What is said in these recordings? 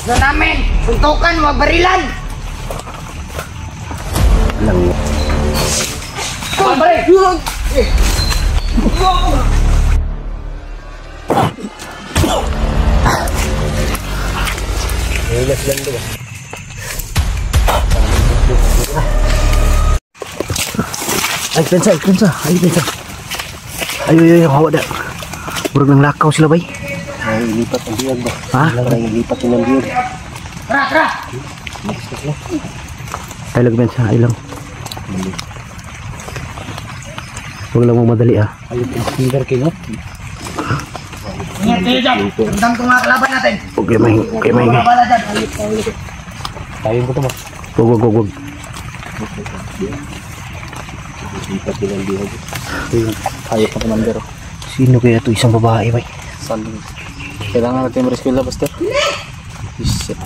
Gusto namin, suntukan, mabarilan. Lang yun. Balik! Hilas lang doon. Ay, pensa. Ay, pensa. Ay, hawa dah. Burung nang lakaw sila, bay. Ay, lipat ang biyag ba? Ha? Ay, lipat yung biyag. Tara! Ay, lang, pensa. Ay, lang. Huwag lang mo madali, ha? Ay, pensa kayo, no? Ingat kayo dyan. Tandang ko mga kalaban natin. Okay, may. Bala dyan. Tayo ko ito, ma. Huwag. Lipat din ang bihag. Ayaw pa naman pero. Sino kaya ito? Isang babae, bay? Saling. Kailangan natin ma-rescue la, Buster. Shit.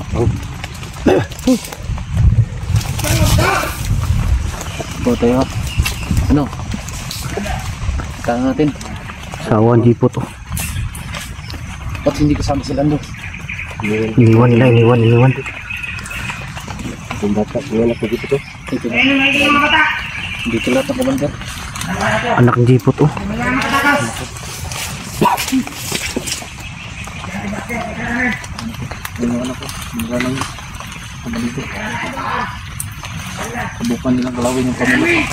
Po tayo. Ano? Kailangan natin. Sawan jeep to. Ba't hindi kasama sila doon? Iniwan nila. Kung bata, wala ko dito to. Dito lahat ang commander. Anak ng jeep to. Yung anak ko, maraming dito. Subukan nilang galawin yung pamilya.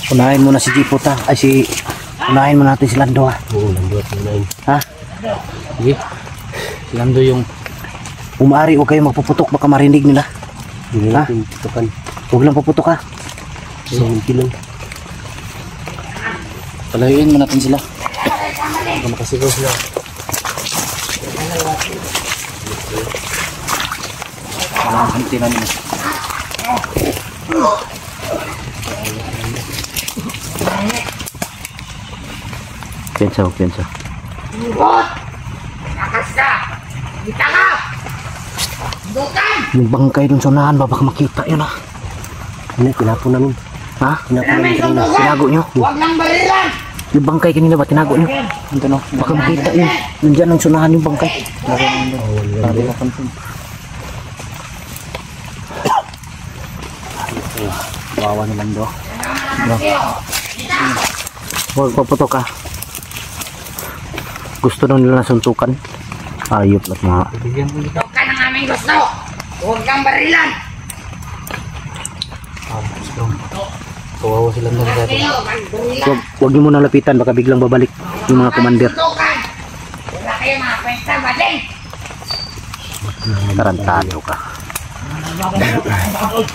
Unahin mo na si Jeep ta. Ay unahin mo natin si Lando, ha. Oo, Lando at unahin. Ha? Sige. Si Lando yung Umari, huwag kayo magpuputok, baka marinig nila. hindi Ha? natin tutukan. Huwag lang puputok, ha. Hindi lang. Palayuin mo natin sila. Baka makasigaw sila. Walang hanti namin. Pensa. Bot! Lakas ka! Kita ka! Suntukan! Yung bangkay dun sa unahan, baka makita yun, ha. Ano, tinapon namin. Ha? Namin suntukan! Tinago nyo. Huwag nang barilan! Yung bangkay kanina ba, tinago nyo. Ito no. Baka makita yun. Nandyan ang sunahan yung bangkay. Sabi ko pansin. Wawa ni Lando. Huwag paputok, ha. Gusto nung nila suntukan. Ayop at mga. Suntukan ang aming gusto! Huwag kang barilan! Kawawa sila na rin. Huwag nyo muna lapitan, baka biglang babalik yung mga commander. Suntukan! Wala kayo mga kwenta, bading! Tarantado ka.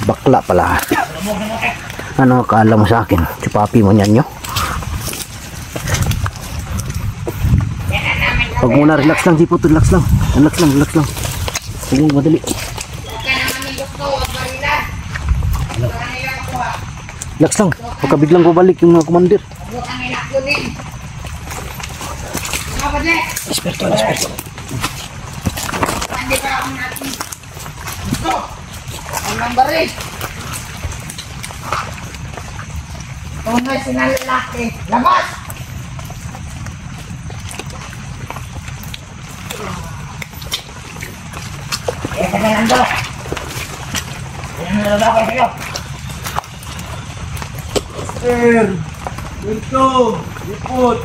Bakla pala. Ano akala mo sa akin? Chupapi mo niyan nyo? Huwag muna, relax lang, Jipo. Relax lang. Huwag mo madali. Huwag ka ng aming gusto, huwag barilan! Huwag kang ilakuha! Relax lang. Baka biglang babalik yung mga commander. Huwag kang ilakunin! Mga badle! Esperto. Hindi pa ako natin gusto! Huwag nang baril! Tunay sinalalaki! Labas! Eka na lang daw! Ayan na lang ako sa'yo! Ito! Lipot!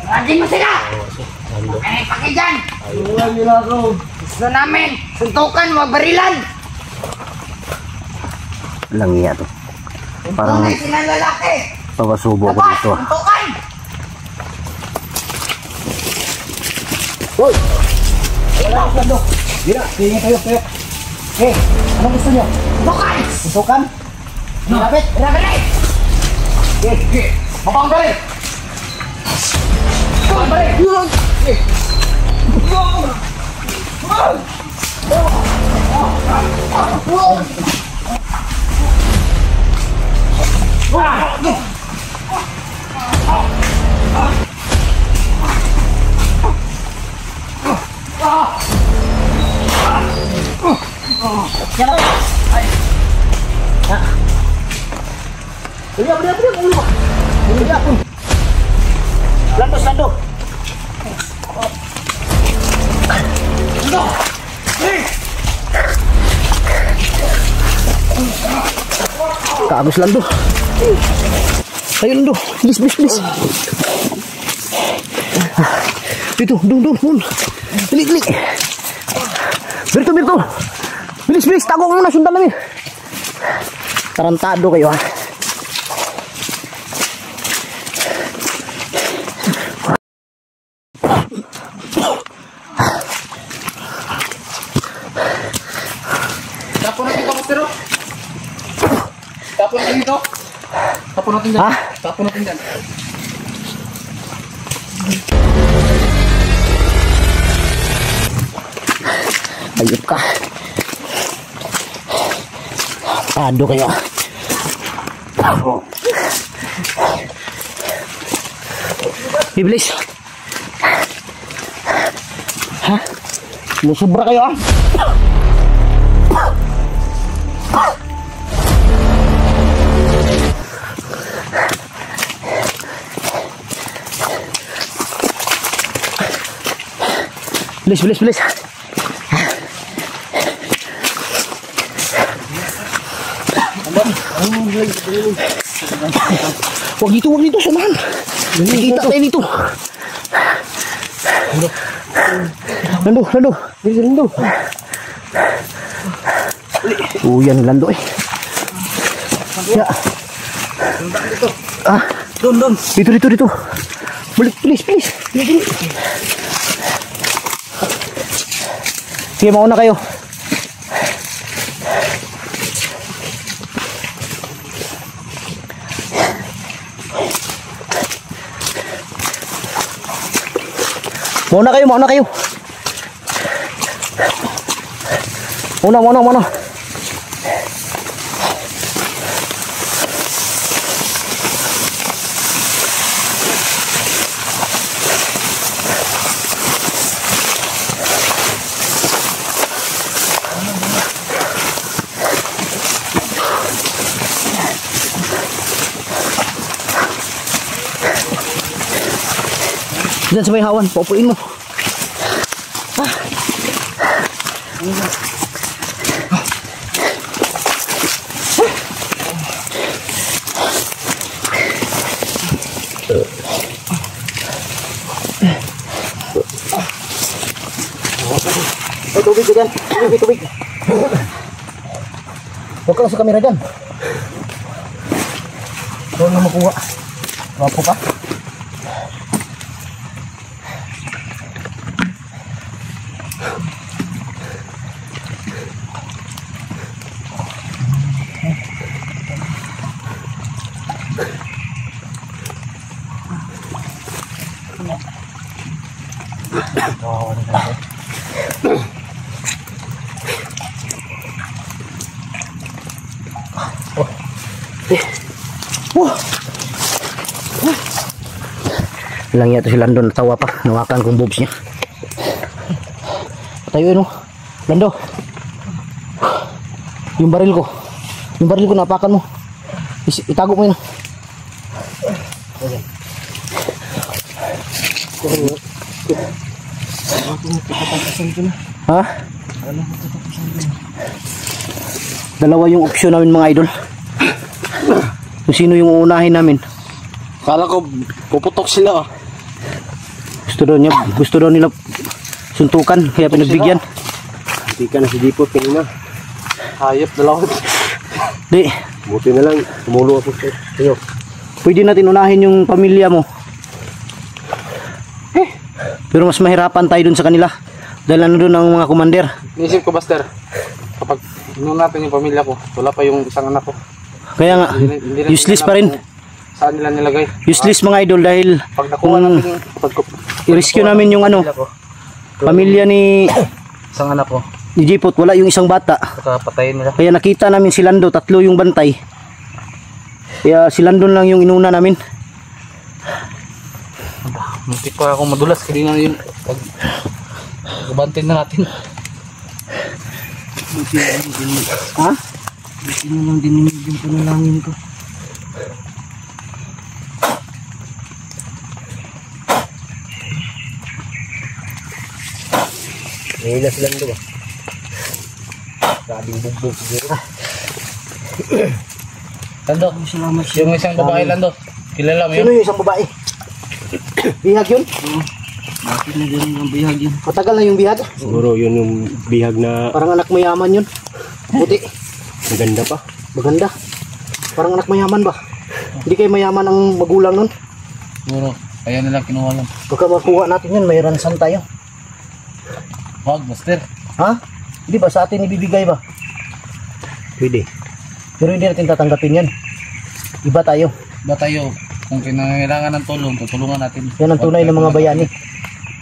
Radin mo sila! Ay, paki dyan! Iwan nila ako! Gusto namin! Suntukan, mabarilan! Lang iya to. Parang Tunay sinalalaki! papasubo ko Labas! dito. Suntukan! Hoy! Wala ako sando. Gira, tingin kayo. Hey, anong gusto nyo? Suntukan! Susukan? Rapit! Rapit! Okay. Mabang balik! Mabang balik! Ah. Beri ulo. Ini aku. Lando. Kagus Lando. Ayo Lando, please. Itu, dung. Beli. Berto. Bilis, tagong muna, sundan namin. Tarantado kayo ha. Tapon natin ito, Master. Tapon natin dyan. Ha? Tapon natin dyan. Ayup ka. Ado kayo. Iblis. Ha? Musubra kayo ah. Bilis. Wag dito, samahan. Kita tayo dito. Lando. Yan Lando eh. Ya. Ah, Doon. dito. Balik, please. Sige, mauna kayo. Mauna kayo. Mauna. Diyan sa may hawan, popuin mo. Tubig dyan. Tubig. Huwag ka lang sa kamera dyan. Huwag na makuha. Wapo pa. Lang yata si Lando, natawa pa, nawakan kong boobs niya. Tayo no, Lando. Yung baril ko napakan mo. Itago mo yun. Ha? Dalawa yung option namin mga idol. Kung sino yung uunahin namin. Kala ko puputok sila. Gusto daw nila suntukan, kaya pinagbigyan. Hindi ka na si Dipot kanina. Hayop dalawa. Di. Buti na lang, tumulo ako sa iyo. Pwede natin unahin yung pamilya mo. Pero mas mahirapan tayo dun sa kanila. Dahil ano dun ang mga commander. Inisip ko, Buster, kapag inuun natin yung pamilya ko, wala pa yung isang anak ko. Kaya nga, useless pa rin. Saan nila nilagay? Useless mga idol dahil Pag nakuha natin, i-rescue namin yung ano, pamilya ni isang anak ko, Jipot, wala yung isang bata. patayin nila. Kaya nakita namin si Lando, 3 yung bantay. Kaya si Lando lang yung inuna namin. Muntik pa akong madulas, kanina na yun. Pag gabantin na natin. Ha? Buti na lang dininig yung panalangin ko. Hila silang doon ba? Grabing bugbog siguro. Lando, yung isang babae Lando. Kilala mo Sino yun? yung isang babae? Bihag yun? Bakit na din yung bihag yun? Matagal na yung bihag? Siguro yun yung bihag na Parang anak mayaman yun. Puti. maganda pa. Maganda. Parang anak mayaman ba? Hindi kayo mayaman ang magulang nun? Siguro, kaya nila kinuha yun. Baka makuha natin yun, may ransan tayo. Wag, Buster. Ha? Hindi ba sa atin ibibigay ba? Pwede. Pero hindi natin tatanggapin yan. Iba tayo. Ba tayo, kung kinangailangan ng tulong, tutulungan natin. Yan ang tunay ng mga bayani.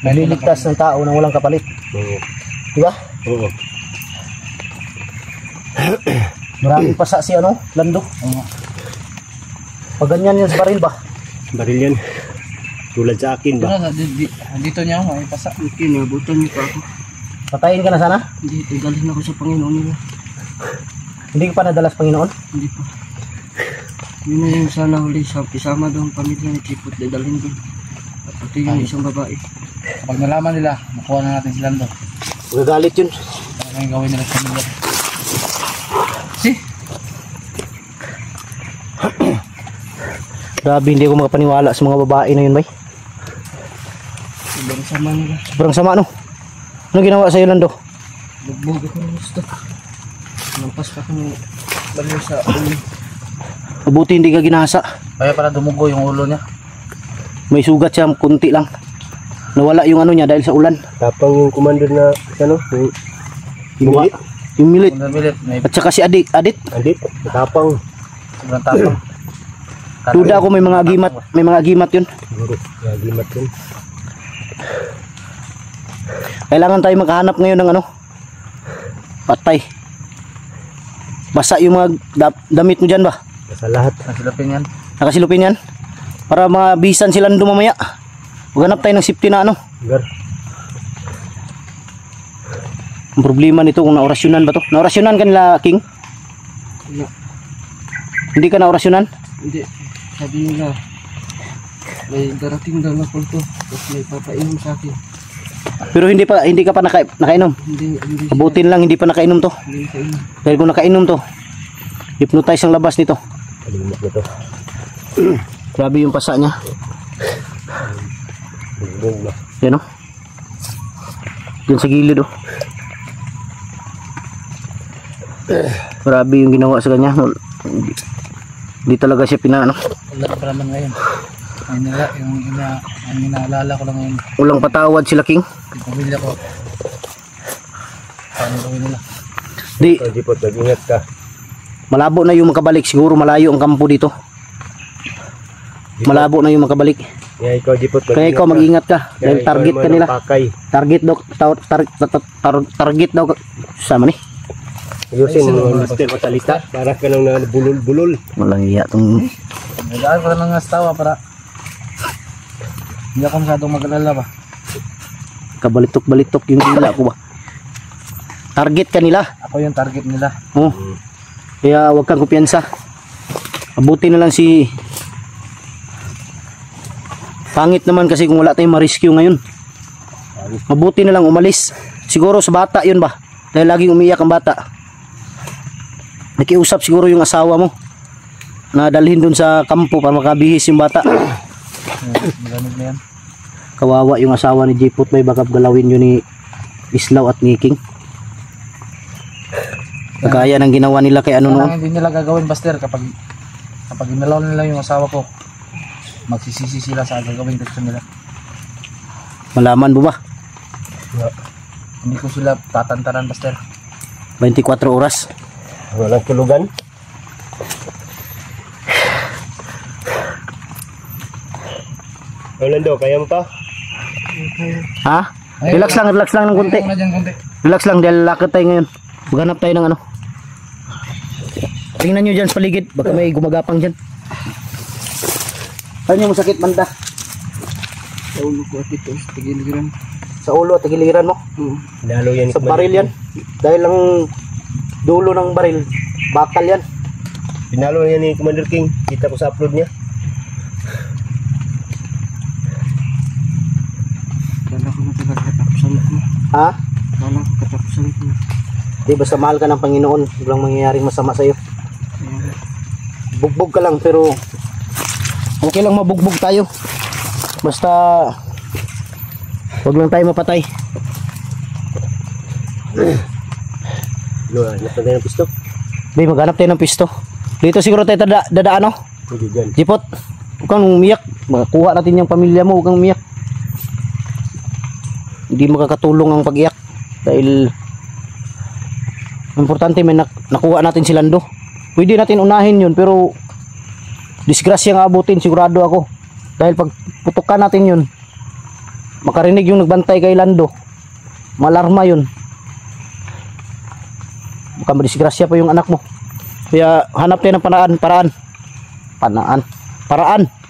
Nagliligtas ng tao nang walang kapalit. Oo. Diba? Oo. Maraming pasa si ano, Lando. Oo. Pag ganyan yan sa baril ba? Baril yan. Tulad sa akin ba? Ano, dito niya ako, may pasa. Okay, nabutan niyo pa ako. Patayin ka na sana? Hindi, tigalin ako sa Panginoon nila. Hindi ka pa nadalas Panginoon? Hindi pa. Yun na yung sana huli sa kisama doon pamilya ni Chipot, dadalhin doon. At pati yung isang babae. Kapag nalaman nila, nakuha na natin si Lando. Magagalit yun. Para kayong gawin nila sa pamilya. Si? Grabe, hindi ako makapaniwala sa mga babae na yun, bay. Sobrang sama nila. Sobrang sama, no? Ano ginawa sa'yo, Lando? Bugbog ako ng gusto. Lampas pa kami baliw sa ulo. Mabuti hindi ka ginasa. Kaya para dumugo yung ulo niya. May sugat siya, kunti lang. Nawala yung ano niya dahil sa ulan. Tapang yung commander na ano, yung Buwa. Yung milit. Kung nabilit, may At saka si Adit. andit, matapang. sobrang tapang. Duda ako may mga agimat. May mga agimat yun. Siguro, nagimat yun. Kailangan tayo makahanap ngayon ng ano. Patay. Basa yung mga damit mo dyan ba? Sa lahat. Nasilapin yan. Nakasilupin yan. Para mabisan sila nung mamaya. Maghanap tayo ng safety na ano. Gar. Ang problema nito kung naorasyonan ba to? Naorasyonan ka nila, King? Wala. Hindi ka naorasyonan? Hindi. Sabi nila, may darating daw na kulto. Tapos may papainom sa akin. Pero hindi ka pa nakainom. Hindi Abutin lang hindi pa nakainom to. Hindi kainom. Dahil kung nakainom to, hypnotize ang labas nito. Kalimot na to. Grabe yung pasa niya. Bugbog ba? Yan o. Diyan sa gilid o. Grabe yung ginawa sa kanya. Hindi talaga siya pinaano. Wala pa naman ngayon. Ang inaalala ko lang ngayon. Walang patawad sila, King. Yung pamilya ko. Paano gawin nila? Di, Oh, Jipot, mag-ingat ka. malabo na yung makabalik. Siguro malayo ang kampo dito. Malabo na yung makabalik. Kaya ikaw, Jipot, Kaya ikaw mag-ingat ka. Dahil ikaw target naman ka ang nila. Pakay. Target daw. Target daw. Sama ni. Ayusin mo ang master magsalita. Para ka nang bulol-bulol. Walang iya itong... Nagdaan ko lang ng astawa para hindi ako masyadong mag-alala ba. Kabalitok-balitok yung dila ko ba. Target ka nila. Ako yung target nila. Oh. Kaya huwag kang kumpiyansa. Abuti na lang si... Pangit naman kasi kung wala tayong ma-rescue ngayon. Mabuti na lang umalis. Siguro sa bata yun ba? Dahil laging umiyak ang bata. Nakiusap siguro yung asawa mo na dalhin dun sa kampo para makabihis yung bata. Magamit na yan. Kawawa yung asawa ni Jipot, may baka galawin yun ni Islaw at ni King. Kagaya ng ginawa nila kay ano noon. Parang hindi nila gagawin, Buster, kapag inalaw nila yung asawa ko, magsisisi sila sa gagawin gusto nila. Malaman mo ba? Hindi ko sila tatantaran, Buster. 24 oras. Walang tulugan. Orlando, kaya mo pa? Ha? Relax lang ng konti. Ayaw na dyan, konti. Relax lang dahil lakad tayo ngayon. Maghanap tayo ng ano. Tingnan nyo dyan sa paligid. Baka may gumagapang dyan. Saan yung masakit banda? Sa ulo ko at ito, sa tigiliran. Sa ulo at giliran mo. Lalo yan. Sa baril yan. Dahil ang dulo ng baril, bakal yan. Pinalo na yan ni Commander King. Kita ko sa upload niya. Kala ko matagal katapsan ko. Ha? Sana katapusan ko. Di basta mahal ka ng Panginoon, walang mangyayaring masama sa'yo. Bugbog ka lang, pero okay lang mabugbog tayo. Basta wag lang tayo mapatay. No, nasa tayo ng pisto. Bay, maghanap tayo ng pisto. Dito siguro tayo dadaan, no? Hindi dyan. Jipot, huwag kang umiyak. Makakuha natin yung pamilya mo, huwag kang umiyak. Hindi makakatulong ang pag-iyak. Dahil importante may nakuha natin si Lando. Pwede natin unahin yun, pero disgrasya nga abutin, sigurado ako. Dahil pag putukan natin yun, makarinig yung nagbantay kay Lando, malarma yun. Baka madisgrasya pa yung anak mo. Kaya hanap tayo ng paraan.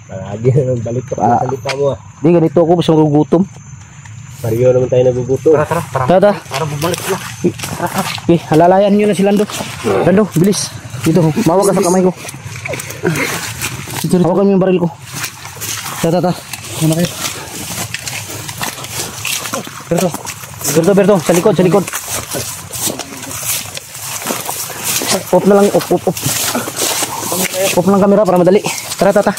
Lagi naman balik ka pa sa salita mo. Di ganito ako, basta magugutom. Pareho naman tayo nagugutom. Tara. Para bumalik sila. Okay, halalayan nyo na si Lando. Lando, bilis. Dito, mawag ka sa kamay ko. Hawakan mo yung baril ko. Tara. Ano kayo? Berto, sa likod. Off na lang, off. Off ng camera para madali. Tara.